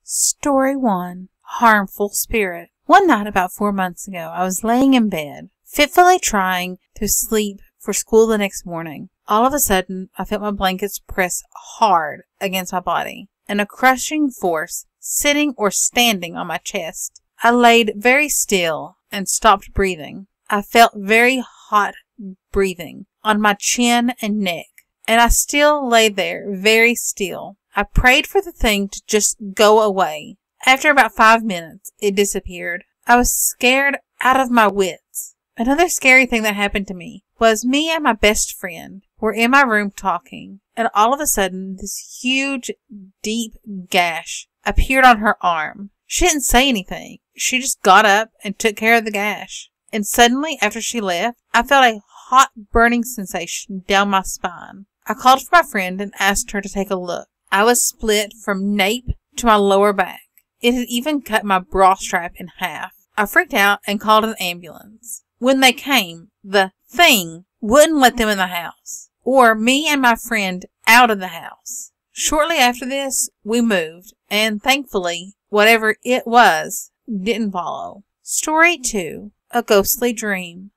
Story 1. Harmful Spirit. One night about 4 months ago, I was laying in bed, fitfully trying to sleep for school the next morning. All of a sudden, I felt my blankets press hard against my body, and a crushing force sitting or standing on my chest. I laid very still and stopped breathing. I felt very hot breathing on my chin and neck, and I still lay there very still. I prayed for the thing to just go away. After about 5 minutes, it disappeared. I was scared out of my wits. Another scary thing that happened to me was me and my best friend were in my room talking, and all of a sudden, this huge, deep gash appeared on her arm. She didn't say anything. She just got up and took care of the gash. And suddenly, after she left, I felt a hot, burning sensation down my spine. I called for my friend and asked her to take a look. I was split from nape to my lower back. It had even cut my bra strap in half. I freaked out and called an ambulance. When they came, the thing wouldn't let them in the house, or me and my friend out of the house. Shortly after this, we moved, and thankfully, whatever it was didn't follow. Story 2. A Ghostly Dream.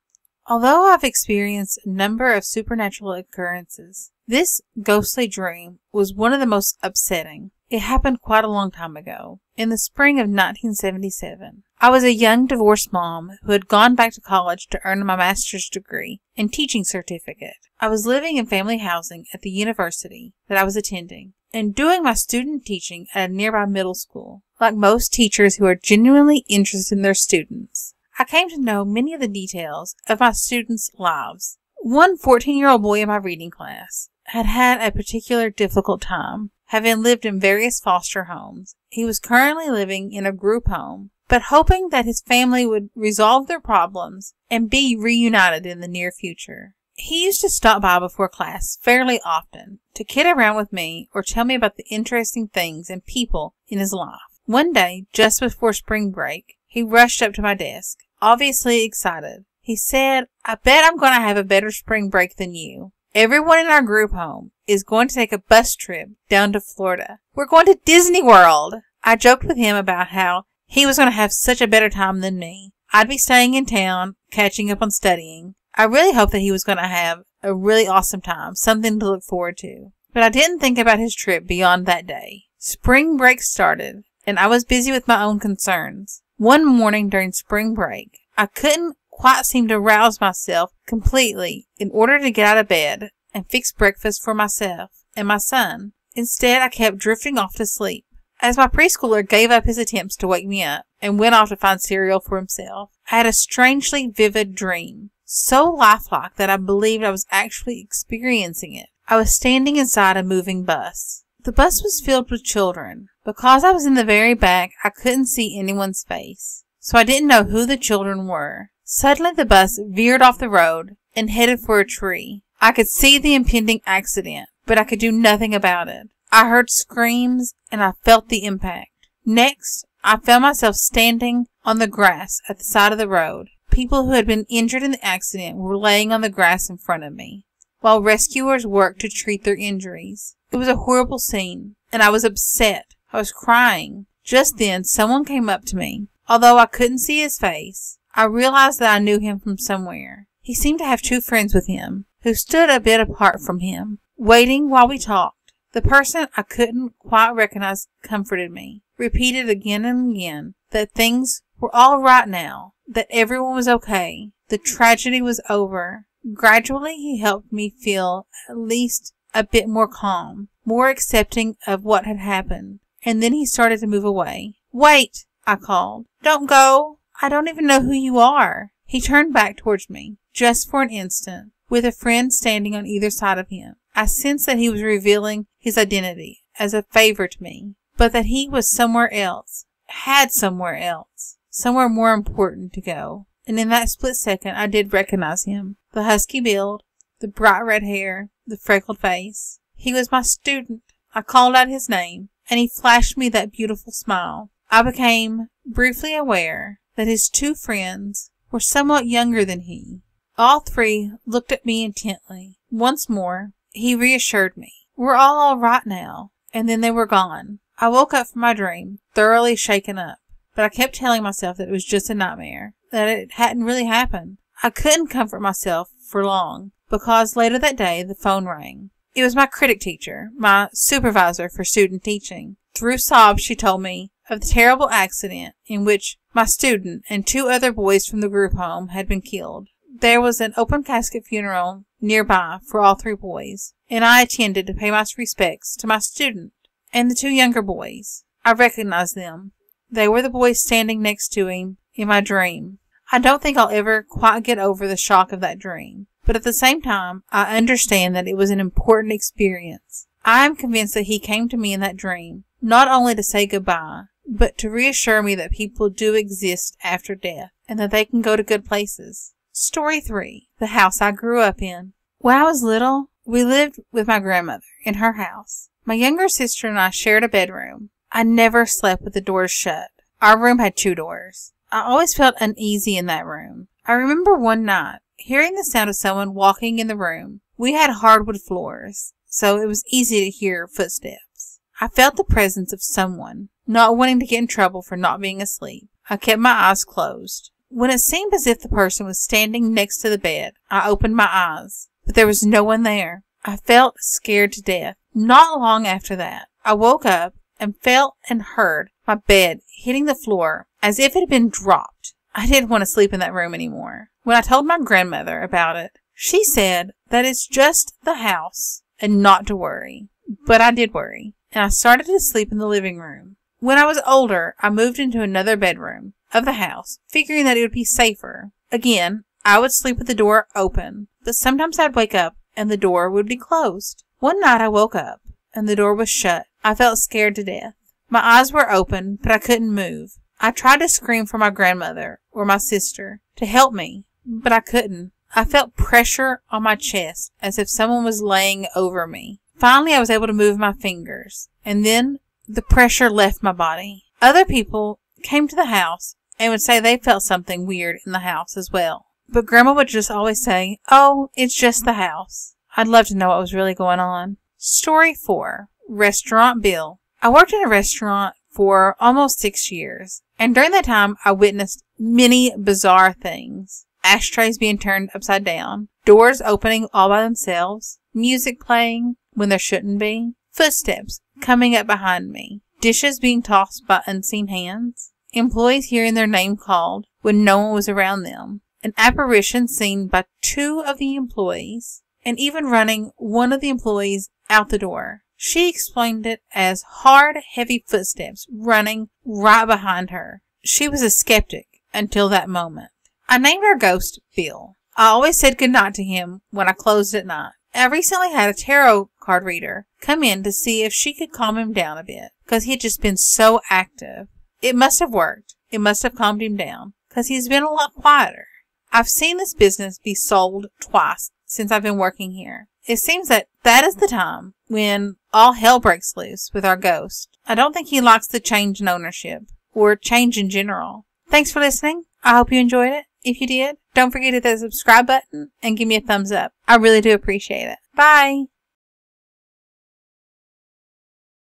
Although I've experienced a number of supernatural occurrences, this ghostly dream was one of the most upsetting. It happened quite a long time ago, in the spring of 1977. I was a young divorced mom who had gone back to college to earn my master's degree and teaching certificate. I was living in family housing at the university that I was attending and doing my student teaching at a nearby middle school. Like most teachers who are genuinely interested in their students, I came to know many of the details of my students' lives. One 14-year-old boy in my reading class had had a particular difficult time, having lived in various foster homes. He was currently living in a group home, but hoping that his family would resolve their problems and be reunited in the near future. He used to stop by before class fairly often to kid around with me or tell me about the interesting things and people in his life. One day, just before spring break, he rushed up to my desk, obviously excited. He said, "I bet I'm going to have a better spring break than you. Everyone in our group home is going to take a bus trip down to Florida. We're going to Disney World." I joked with him about how he was going to have such a better time than me. I'd be staying in town, catching up on studying. I really hoped that he was going to have a really awesome time, something to look forward to. But I didn't think about his trip beyond that day. Spring break started, and I was busy with my own concerns. One morning during spring break, I couldn't quite seem to rouse myself completely in order to get out of bed and fix breakfast for myself and my son. Instead, I kept drifting off to sleep. As my preschooler gave up his attempts to wake me up and went off to find cereal for himself, I had a strangely vivid dream, so lifelike that I believed I was actually experiencing it. I was standing inside a moving bus. The bus was filled with children. Because I was in the very back, I couldn't see anyone's face, so I didn't know who the children were. Suddenly, the bus veered off the road and headed for a tree. I could see the impending accident, but I could do nothing about it. I heard screams, and I felt the impact. Next, I found myself standing on the grass at the side of the road. People who had been injured in the accident were laying on the grass in front of me, while rescuers worked to treat their injuries. It was a horrible scene, and I was upset. I was crying. Just then, someone came up to me. Although I couldn't see his face, I realized that I knew him from somewhere. He seemed to have 2 friends with him, who stood a bit apart from him, waiting while we talked. The person I couldn't quite recognize comforted me, repeated again and again that things were all right now, that everyone was okay, the tragedy was over. Gradually, he helped me feel at least a bit more calm, more accepting of what had happened. And then he started to move away. "Wait," I called. "Don't go. I don't even know who you are." He turned back towards me, just for an instant, with a friend standing on either side of him. I sensed that he was revealing his identity as a favor to me, but that he was somewhere else, had somewhere else, somewhere more important to go. And in that split second, I did recognize him. The husky build, the bright red hair, the freckled face. He was my student. I called out his name, and he flashed me that beautiful smile. I became briefly aware that his 2 friends were somewhat younger than he. All 3 looked at me intently. Once more, he reassured me. "We're all right now," and then they were gone. I woke up from my dream, thoroughly shaken up, but I kept telling myself that it was just a nightmare, that it hadn't really happened. I couldn't comfort myself for long, because later that day the phone rang. It was my critic teacher, my supervisor for student teaching. Through sobs she told me of the terrible accident in which my student and 2 other boys from the group home had been killed. There was an open casket funeral nearby for all 3 boys, and I attended to pay my respects to my student and the 2 younger boys. I recognized them. They were the boys standing next to him in my dream. I don't think I'll ever quite get over the shock of that dream, but at the same time, I understand that it was an important experience. I am convinced that he came to me in that dream, not only to say goodbye, but to reassure me that people do exist after death, and that they can go to good places. Story 3. The house I grew up in. When I was little, we lived with my grandmother in her house. My younger sister and I shared a bedroom. I never slept with the doors shut. Our room had 2 doors. I always felt uneasy in that room. I remember one night hearing the sound of someone walking in the room. We had hardwood floors, so it was easy to hear footsteps. I felt the presence of someone. Not wanting to get in trouble for not being asleep, I kept my eyes closed. When it seemed as if the person was standing next to the bed, I opened my eyes, but there was no one there. I felt scared to death. Not long after that, I woke up and felt and heard my bed hitting the floor as if it had been dropped. I didn't want to sleep in that room anymore. When I told my grandmother about it, she said that it's just the house and not to worry. But I did worry, and I started to sleep in the living room. When I was older, I moved into another bedroom of the house, figuring that it would be safer. Again, I would sleep with the door open, but sometimes I'd wake up and the door would be closed. One night I woke up and the door was shut. I felt scared to death. My eyes were open, but I couldn't move. I tried to scream for my grandmother or my sister to help me, but I couldn't. I felt pressure on my chest as if someone was laying over me. Finally, I was able to move my fingers, and then the pressure left my body. Other people came to the house and would say they felt something weird in the house as well. But Grandma would just always say, "Oh, it's just the house." I'd love to know what was really going on. Story 4. Restaurant Bill. I worked in a restaurant for almost 6 years, and during that time I witnessed many bizarre things. Ashtrays being turned upside down, doors opening all by themselves, music playing when there shouldn't be, footsteps coming up behind me, dishes being tossed by unseen hands, employees hearing their name called when no one was around them, an apparition seen by 2 of the employees, and even running one of the employees out the door. She explained it as hard, heavy footsteps running right behind her. She was a skeptic until that moment. I named our ghost Bill. I always said goodnight to him when I closed at night. I recently had a tarot card reader come in to see if she could calm him down a bit, because he had just been so active. It must have worked. It must have calmed him down, because he's been a lot quieter. I've seen this business be sold twice since I've been working here. It seems that is the time when all hell breaks loose with our ghost. I don't think he likes the change in ownership, or change in general. Thanks for listening. I hope you enjoyed it. If you did, don't forget to hit that subscribe button and give me a thumbs up. I really do appreciate it. Bye!